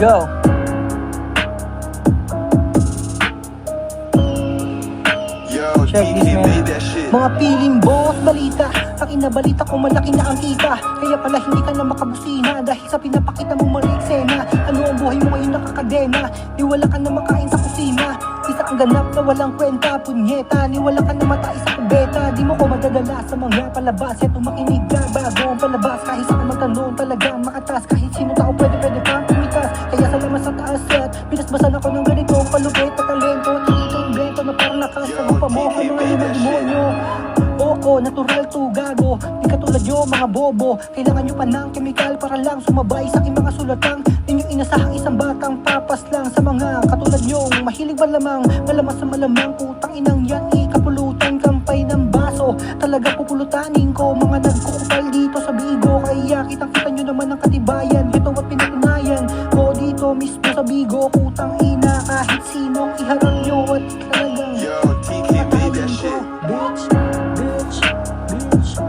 go. Check this, man. Mga piling boss balita, ang inabalita ko malaki na ang kita. Kaya pala hindi ka na makabusina dahil sa pinapakita mo mali eksena. Ano ang buhay mo ngayon nakakadena? Niwala ka na makain sa kusina, isa kang ganap na walang kwenta. Punyeta, niwala ka na matay sa kubeta. Di mo ko madadala sa mga palabas. Eto makinig ka bago ang palabas. Kahit saan magtanong talagang makatas. Kahit sino tao pwede pang pumitas. Kaya salamat sa taas at pinasbasan ako ng ganitong palupit at talento. Dito ang bento na parang nakasagot pa mo ka mga limang demonyo. Oo, natural to gago. Di katulad nyo mga bobo. Kailangan nyo pa ng kemikal para lang sumabay sa aking mga sulatang. Ninyong inasahang isang batang papas lang sa mga katulad nyong mahilig malamang. Malamas sa malamang putang inang yan ikapulutan. Kampay ng baso, talaga pupulutanin ko. Mga nagkukupal dito sa bigo. Kaya kitang kita nyo naman ang katibayan. Ito at pinatunayan ko dito mismo sa bigo. Putang ina kahit sinong iharap nyo at talaga